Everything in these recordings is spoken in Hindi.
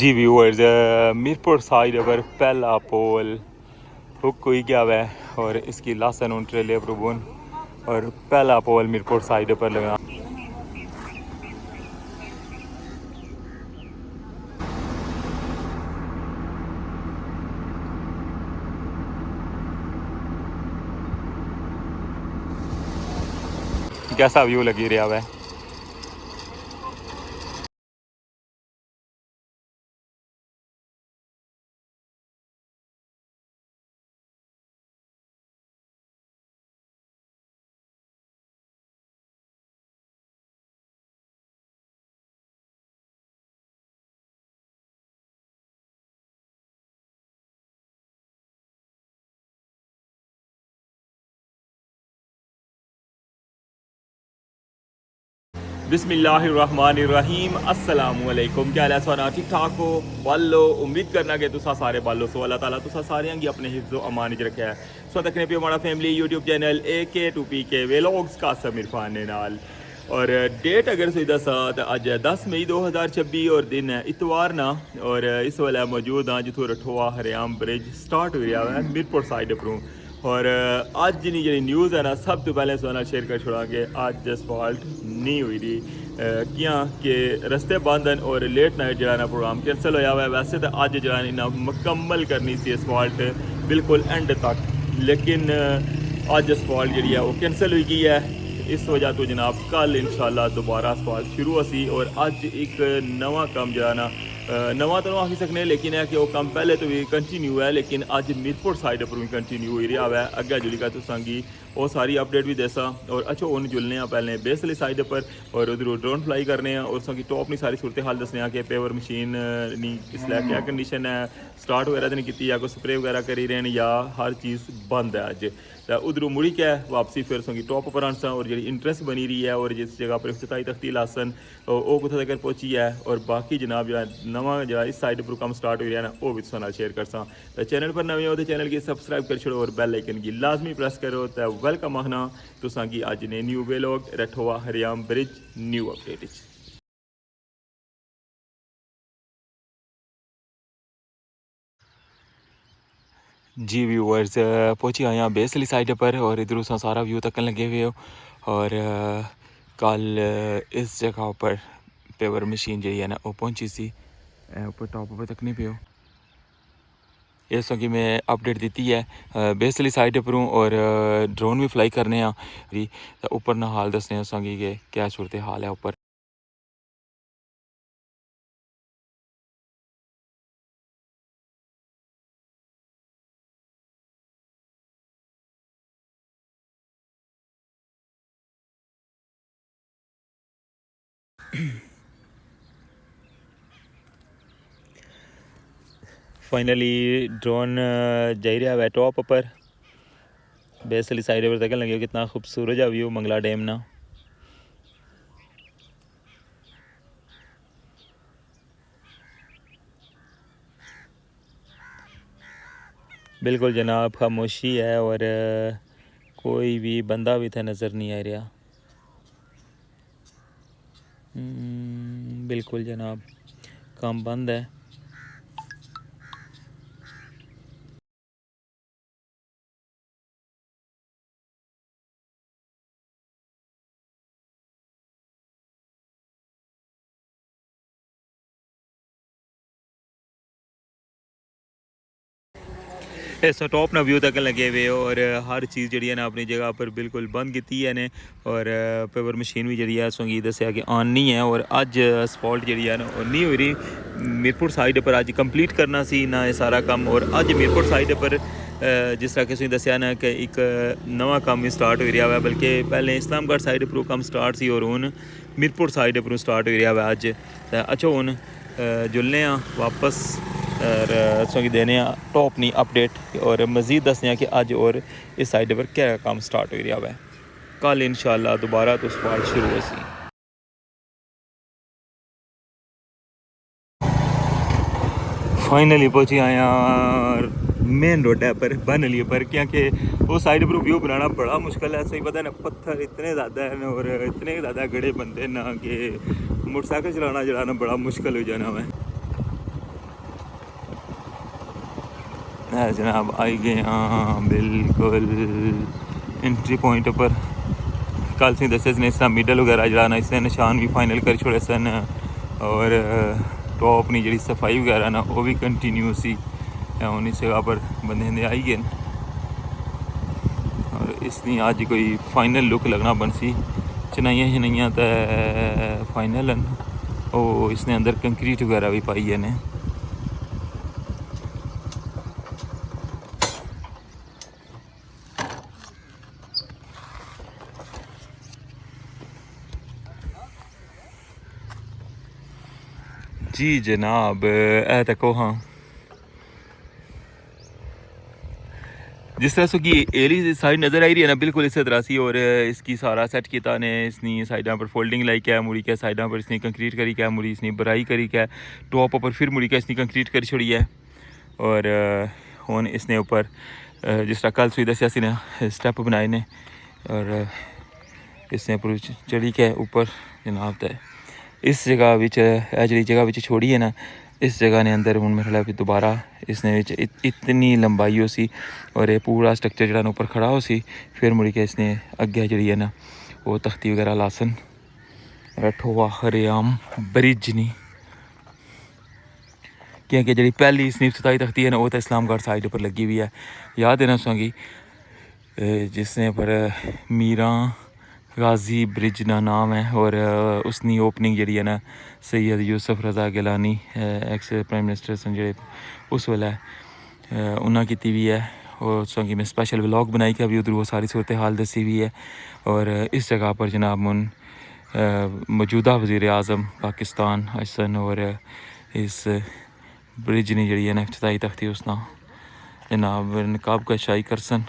जी व्यूअर्स, मीरपुर साइड पर पहला पोल हुक हुई गया हुआ है और इसकी लासन उन ट्रेले प्रबुन और पहला पोल मीरपुर साइड पर लगा। कैसा व्यू लगी रहा है। बिस्मिल्लाहिर्रहमानिर्रहीम, अस्सलामुअलैकुम। क्या हाल है सोना, ठीक ठाक हो बालो? उम्मीद करना कि तुसा सारे बालो सो अल्लाह ताला तुसा सारे की अपने हिफ्ज़ व अमान च रखा है। सो तकने पे हमारा family YouTube channel AK2PK vlogs का सब इरफान ने नाल और डेट अगर सही दसा तो अज 10 मई 2026 और दिन है इतवार ना। और इस वेले मौजूद हाँ जितों रठोआ हरियाम ब्रिज स्टार्ट हो रहा है मीरपुर साइड उपरों। और अज नी जी न्यूज़ है ना सब तो पहले सोना शेयर कर छोड़ा कि अज असफाल्ट नहीं हुई रही क्या कि रस्ते बंद हैं और लेट नाइट जो ना प्रोग्राम कैंसल होया हुआ है। वैसे तो अज जो है ना मुकम्मल करनी सी असफाल्ट बिल्कुल एंड तक, लेकिन अज असफाल्ट जी है वो कैंसल हुई गई है। इस वजह तो जनाब कल इंशाल्लाह दोबारा असफाल्ट शुरू होसी और अज एक नवा कम जो है ना नवा तो आखी सकने, लेकिन है कि वो कम पहले तो भी कंटिन्यू है, लेकिन अज मीरपुर साइड पर भी कंटिन्यू हो रहा है। अग्गे जुड़ी का तुसांगी वो सारी अपडेट भी देसा। और अच्छा उन जुलने पहले बेसली साइड पर और उधर ड्रोन फ्लाई करने और उसकी टॉप नहीं सारी सूरत हाल दसने कि पेवर मशीन नहीं इसलिए क्या कंडीशन है, स्टार्ट वगैरह तो नहीं की या कोई स्प्रे वगैरह करी रहे हैं या हर चीज़ बंद है अज। तो उधरों मुड़ी क्या वापसी फिर उसकी टॉप पर आनसा और जी इंटरेस्ट बनी रही है और जिस जगह पर इफ्तिताई तख्ती लासन वो कुछ तक पहुंची है। और बाकी जनाब जो नवा जो इस साइड पर कम स्टार्ट हो रहा है ना वो भी तुम शेयर कर सा। तो चैनल पर नवे हो तो चैनल की सबसक्राइब कर छोड़ो और बेल आइकन की लाजमी प्रेस करो। तो वेलकम आखना तुसा की अज ने न्यू व्लॉग रठोआ हरियाम ब्रिज न्यू अपडेट। जी व्यूअर्स, पहुँची आए हैं बेसली साइड पर और इधरों से सारा व्यू तकन लगे हुए हो। और कल इस जगह पर पेवर मशीन जी है ना वो पहुंची सी ऊपर टॉप पर तक नहीं पे हो। इस कि मैं अपडेट दी है बेसली साइड परों और ड्रोन भी फ्लाई करने ऊपर ना हाल दसने कि क्या सूरत हाल है ऊपर। फाइनली ड्रोन जा रहा है टॉप पर बेसली साइड पर तक लगे कितना खूबसूरत है व्यू मंगला डैम ना। बिल्कुल जनाब खामोशी है और कोई भी बंदा भी था नज़र नहीं आ रहा। बिल्कुल जनाब काम बंद है। इस टॉप ना व्यू तक लगे हुए और हर चीज़ जी ना अपनी जगह पर बिल्कुल बंद की है ने और पेपर मशीन भी जी है संगीत दसिया कि ऑन नहीं है और अज स्पॉट जी है ना नहीं हो रही मीरपुर साइड पर अज कंप्लीट करना सी ना ये सारा काम और अज मीरपुर साइड पर जिस तरह कि तुसीं दसिया ना कि एक नवा काम स्टार्ट हो रहा है बल्कि पहले इस्लामगढ़ साइड पर काम स्टार्ट सी और हुण मीरपुर साइड पर स्टार्ट हो रहा है अज अच्छा हुण जुलने वापस और तुसेंगी देने टॉप नहीं अपडेट और मज़ीद दसने कि अज और इस साइड पर क्या काम स्टार्ट हो रहा है कल इंशाल्लाह दोबारा तो स्टार्ट शुरू हो सी। फाइनली पहुंची आया मेन रोड पर बनली पर क्योंकि वो साइड पर व्यू बनाना बड़ा मुश्किल है सही पता ना पत्थर इतने ज़्यादा है और इतने ज़्यादा गड़े बनते ना कि मोटरसाइकिल चलाना बड़ा मुश्किल हो जाना है जनाब आई गए हाँ बिल्कुल एंट्री पॉइंट पर कल से दसे ने इस मिडल वगैरह जरा इसने निशान भी फाइनल कर छोड़े सन और टॉप नहीं जी सफाई वगैरह ना वो भी कंटिन्यू सी हूँ इस जगह पर बंदे आई गए और इसकी अज कोई फाइनल लुक लगना बन सी चनाइयाँ शनाइयाँ तो फाइनल हैं वो इसने अंदर कंक्रीट वगैरह भी पाई है ने जी जनाब ए तको हाँ जिस तरह से कि एली साइड नज़र आई रही है ना बिल्कुल इस तरह सी और इसकी सारा सेट किया ने इसनी साइडा पर फोल्डिंग लाई क्या मुड़ी क्या साइडा पर इसने कंक्रीट करी क्या मुड़ी इसने बराई करी क्या टॉप पर फिर मुड़ी क्या इसने कंक्रीट करी छोड़ी है और हुन इसने ऊपर जिस तरह कल सुई दसिया सी ना स्टैप बनाए ने और इसने ऊपर चढ़ी के ऊपर जनाब तय इस जगह जी जगह छोड़ी है ना इस जगह ने अंदर हूँ मेरे ख्याल दोबारा इसने इतनी लंबाई हो सी और ये पूरा स्ट्रक्चर जरा ऊपर खड़ा हो सी फिर मुड़ी के इसने अगे जी है ना वो तख्ती वगैरह लासन रठोवा हरियाम ब्रिज नहीं क्योंकि जी पहली इसने इफ्तिताई तख्ती है ना वो तो इस्लामगढ़ साइड पर लगी हुई है याद है ना उसकी जिसने पर मीरा गाजी ब्रिज ना नाम है और उसकी ओपनिंग जी है ना सैयद यूसुफ रज़ा गिलानी एक्स प्राइम मिनिस्टर सन जे उस वेले उन्हें की भी है और उसकी मैं स्पेशल व्लॉग बनाई कि अभी उधर वो सारी सूरत हाल दसी हुई है और इस जगह पर जनाब मुन मौजूदा वज़ीर आज़म पाकिस्तान असन और इस ब्रिज ने जी है ना इफ्तिताई तख्ती उसना जनाब नकाब कशाई करसन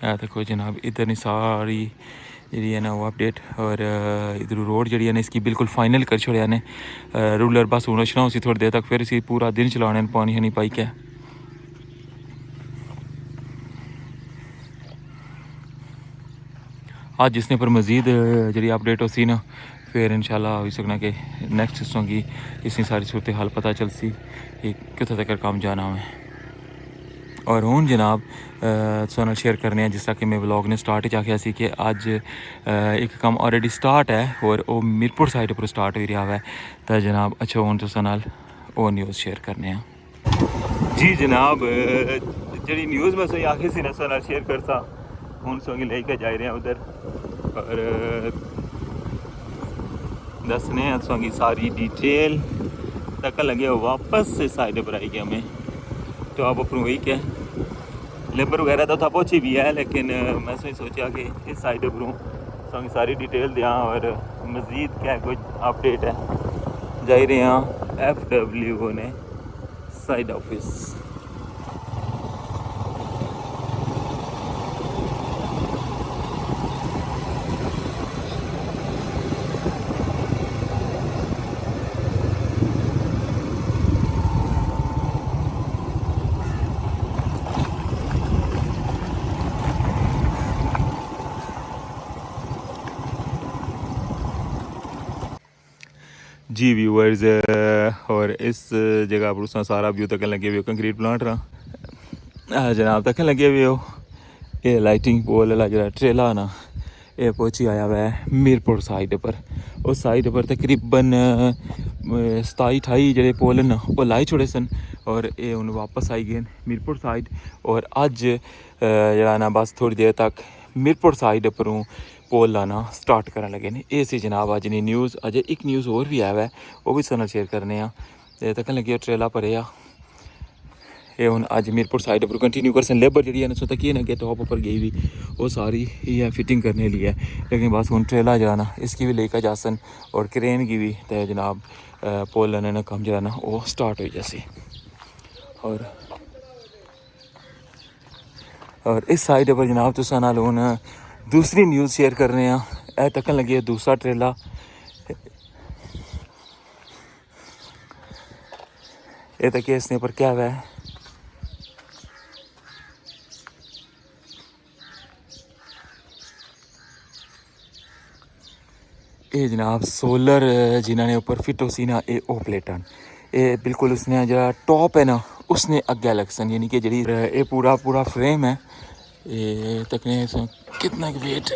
देखो जनाब इधर नहीं सारी जी है ना वो अपडेट और इधर रोड जी है ना इसकी बिल्कुल फाइनल कर छोड़िया ने रूलर बस हूँ रचना उसी थोड़ी देर तक फिर इसी पूरा दिन चलाने पानी है नहीं पाई क्या आज जिसने पर मज़ीद जी अपडेट हो सी ना फिर इंशाल्लाह हो सकना कि नेक्स्ट हिस्सों की इसी सारी सूरत हाल पता चल सी कि कितने तक काम जाना है और हूँ जनाब सोनल शेयर करने जिस तरह कि मैं व्लॉग ने स्टार्ट आख्या सी कि अज एक काम ऑलरेडी स्टार्ट है और वो मीरपुर साइड पर स्टार्ट हो रहा है तो जनाब अच्छा हूँ तुस नाल वो न्यूज़ शेयर करने जी जनाब जी न्यूज़ मैं सही आखी सी ना सोनल शेयर करता हूँ सोगी लेके जा रहे हैं उधर और दसने सोगी सारी डिटेल तक लगे वापस से साइड पर आई गया मैं तो आप अपनी वही क्या लेबर वगैरह तो था पहुँची भी है लेकिन मैं सोचा कि इस साइड पर सारी डिटेल दिया और मज़ीद क्या कुछ अपडेट है जा रहे हैं FW ने साइड ऑफिस जी व्यूअर्स और इस जगह पर उसका सारा व्यू तक लगे हुए कंक्रीट प्लांट रहा जनाब तक लगे हुए हो ये लाइटिंग पोल वाला जरा ट्रेला ना ये पहुँची आया हुआ है मीरपुर साइड पर उस साइड पर तकरीबन 27-28 ਜਿਹੜੇ ਪੁੱਲ ਨੇ ਉਹ ਲਾਏ ਛੋੜੇ ਸਨ ਔਰ ਇਹ ਹੁਣ ਵਾਪਸ ਆਈ ਗਏ मीरपुर साइड और अज ਜਿਹੜਾ ना बस थोड़ी देर तक मीरपुर साइड उपरों पुल लाना स्टार्ट करन लगे ने। ये सी जनाब अज दी न्यूज़। अजे एक न्यूज़ होर भी आया है वो भी सारे शेयर करने ते तकन लगे ट्रेला भरे ये हुन अज मीरपुर साइड पर कंटिन्यू कर सन। लेबर जी सो तक ये ना कि टॉप पर गई भी वो सारी ये फिटिंग करने लिए है, लेकिन बस हुन ट्रेला जाना इसकी भी लेकर जा सन और क्रेन की भी तो जनाब पुल लाने का कम जो ना वो स्टार्ट हो जैसे। और इस साइड पर जनाब तुसा नाल हुन दूसरी न्यूज़ शेयर कर रहे हैं। ए तकन लगी दूसरा ट्रेला ये तक इसने पर क्या हुआ है ये जनाब सोलर जिन्होंने ऊपर फिट हो सी ना ये ओ प्लेटन ये बिल्कुल उसने जो टॉप है ना उसने अगे लग सन, यानी कि जी ये पूरा फ्रेम है ये तकने कितना वेट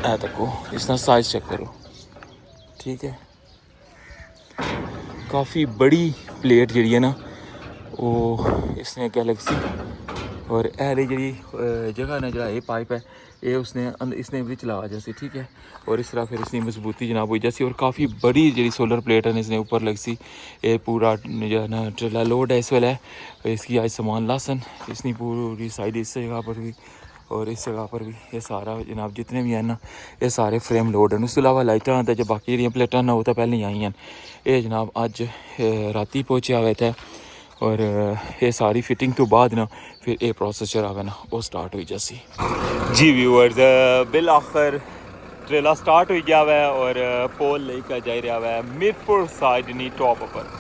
है तको इसका साइज चेक करो। ठीक है काफ़ी बड़ी प्लेट जी है ना वो इसने अगे लग सी और ऐली जी जगह ना जरा ये पाइप है ये उसने इसने भी चला जैसे। ठीक है और इस तरह फिर इसकी मजबूती जनाब हुई जैसी और काफ़ी बड़ी जी सोलर प्लेट है इसने ऊपर लग सी। ये पूरा जो है ना ट्रेला लोड है इस वेले इसकी आज सामान लासन इसने पूरी साइड इस जगह पर भी और इस जगह पर भी ये सारा जनाब जितने भी हैं ना ये सारे फ्रेम लोड हैं। उसके अलावा लाइटा तो जो बाकी जो प्लेटा ना वो तो पहले ही आई हैं। ये जनाब अज राती पहुँचा हुआ था और ये सारी फिटिंग तो बाद ना फिर ये प्रोसेस जरा ना वो स्टार्ट हुई जैसी। जी व्यूअर्स बिल आखिर ट्रेला स्टार्ट हो गया है और पोल लेकर जा रहा है मीरपुर साइड नी टॉप पर।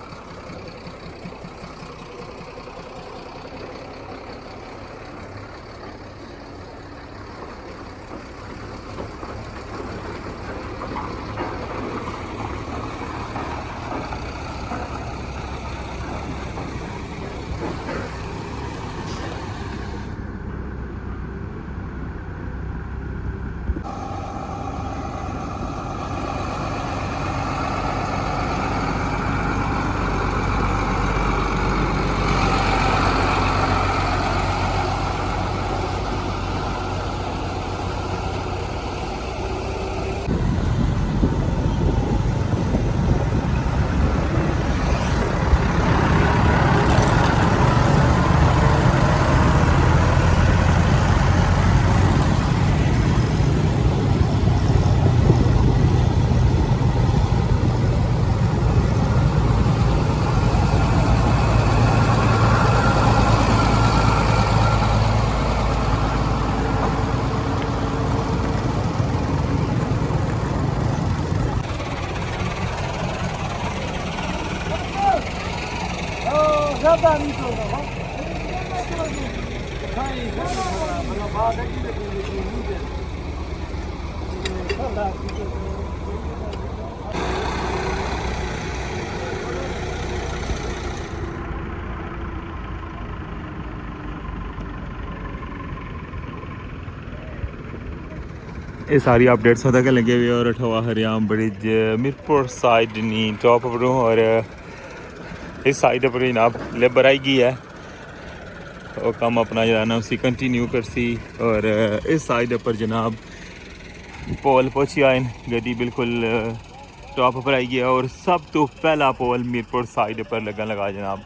ये सारी अपडेट्स होता के लगे हुए और अठवा हरियाम ब्रिज मीरपुर साइड नी टॉप पर और इस साइड पर जनाब लेबर आई गई है और काम अपना जो है ना उसी कंटिन्यू कर सी। और इस साइड पर जनाब पोल पहुँची आए गड्डी बिल्कुल टॉप पर आई गया और सब तो पहला पोल मीरपुर साइड पर लगा जनाब।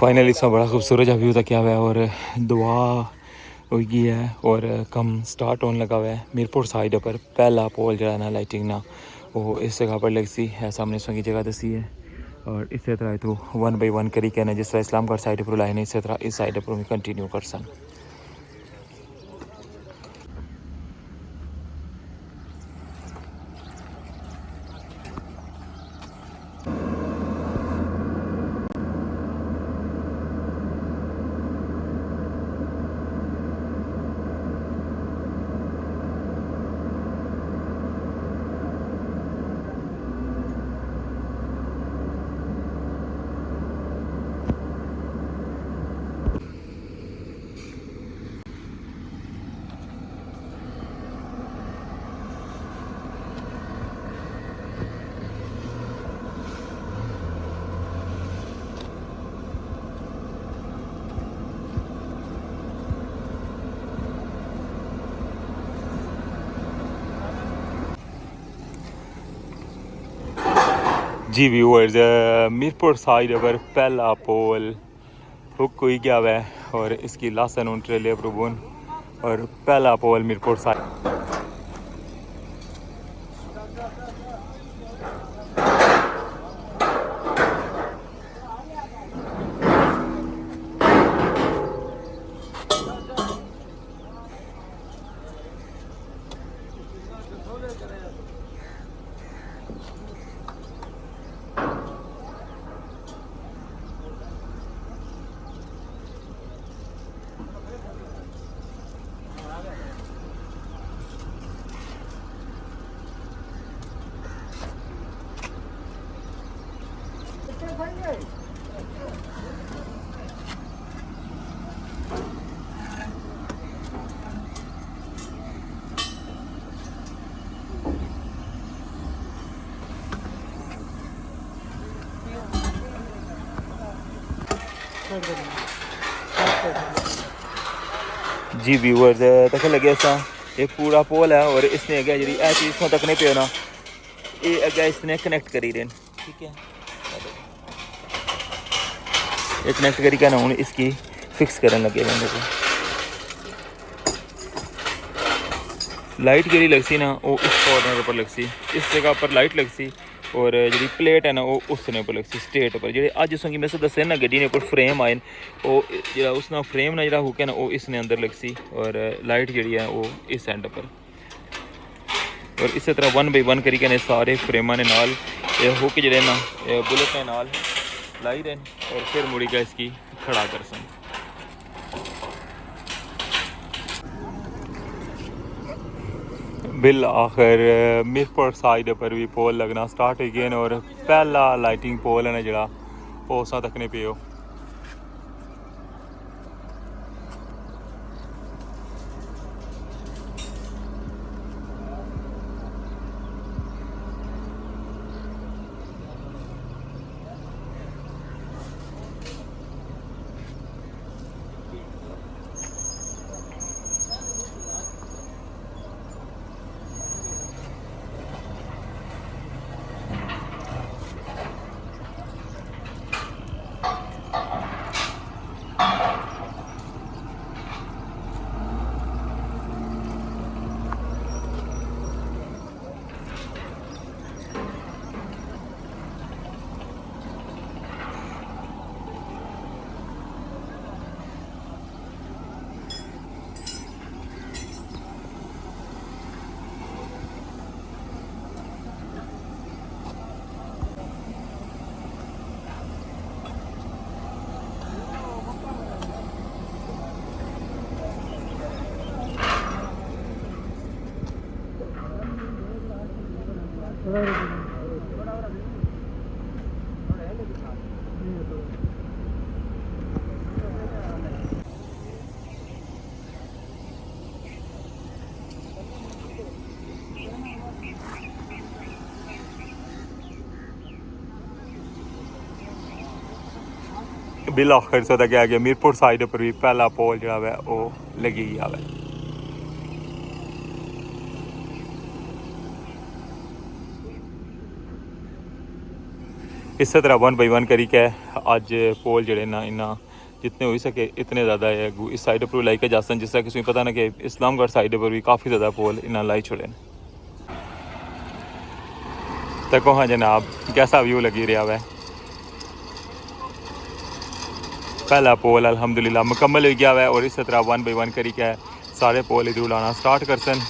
फाइनली सब बड़ा खूबसूरत व्यू था क्या हुआ और दुआ हो गई है और कम स्टार्ट होने लगा हुआ है। मीरपुर साइड पर पहला पोल जो है ना लाइटिंग ना वो इस जगह पर लग सी है सामने की जगह दसी है और इस तरह तो 1 बाय 1 करी कहना जिस तरह इस्लामगढ़ साइड पर लाए इस तरह इस साइड पर भी कंटिन्यू कर सन। जी व्यूअर्स, मीरपुर साइड पर पहला पोल हुक हुई गया हुआ है और इसकी लासन उन ट्रेले प्रबुन और पहला पोल मीरपुर साइड। जी व्यूअर्स, तक लगे असा ये पूरा पोल है और इसने अगे जी चीज़ तो तकने पे ना ये अगे इसने कनेक्ट करी रहे, ठीक है, ये कनेक्ट करी क्या ना हूँ इसकी फिक्स करने लगे बंदे को। लाइट जी लगसी ना वो इस कॉर्नर पर लगसी, इस जगह पर लाइट लगसी और जी प्लेट है ना वो उसने उपर लगसी स्टेट पर। जो अज उसकी मैं दसे ना गड्डी ने उपर फ्रेम आए वो जो उसना फ्रेम ना जो हुक है ना वो इसने अंदर लगसी और लाइट जी है वो इस एंड पर। और इस तरह 1 बाई 1 करी सारे फ्रेमां ने नाल हुक जड़े ना बुलेट ने नाल लाई देन और फिर मुड़ी का इसकी खड़ा कर सन। बिल आखिर मीरपुर साइड पर भी पोल लगना स्टार्ट हो गए और पहला लाइटिंग पोल है ना जड़ा वो असां तकने पे हो। बिल आखिर से तक आ गया मीरपुर साइड पर भी पहला पोल जो है वो लगी गया है। इस तरह 1 बाई 1 करी के अज पोल जड़े ना इन्ना जितने हो सके इतने ज़्यादा है इस साइड पर लाई के जा सन। जिस तरह किसी पता ना कि इस्लामगढ़ साइड पर भी काफ़ी ज़्यादा पोल इन्ना लाई छोड़े। तको हाँ जनाब, कैसा व्यू लगी रहा है। पहला पोल अल्हम्दुलिल्लाह मुकम्मल हो गया है और इस तरह 1 बाई 1 करी के सारे पोल इधर लाना स्टार्ट कर सन।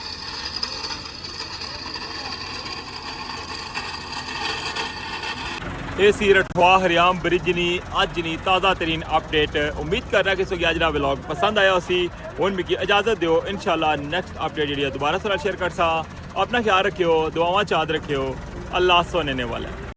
ये सी रठवा हरियाम ब्रिज नी अज नी ताज़ा तरीन अपडेट। उम्मीद कर रहा कि सो अज व्लॉग पसंद आया उसी हुण मिगी इजाज़त दो, इंशाल्लाह नेक्स्ट अपडेट जी दोबारा सारा शेयर कर सा। अपना ख्याल रखियो, दुआवां चाद रखियो। अल्लाह सोने वाला है।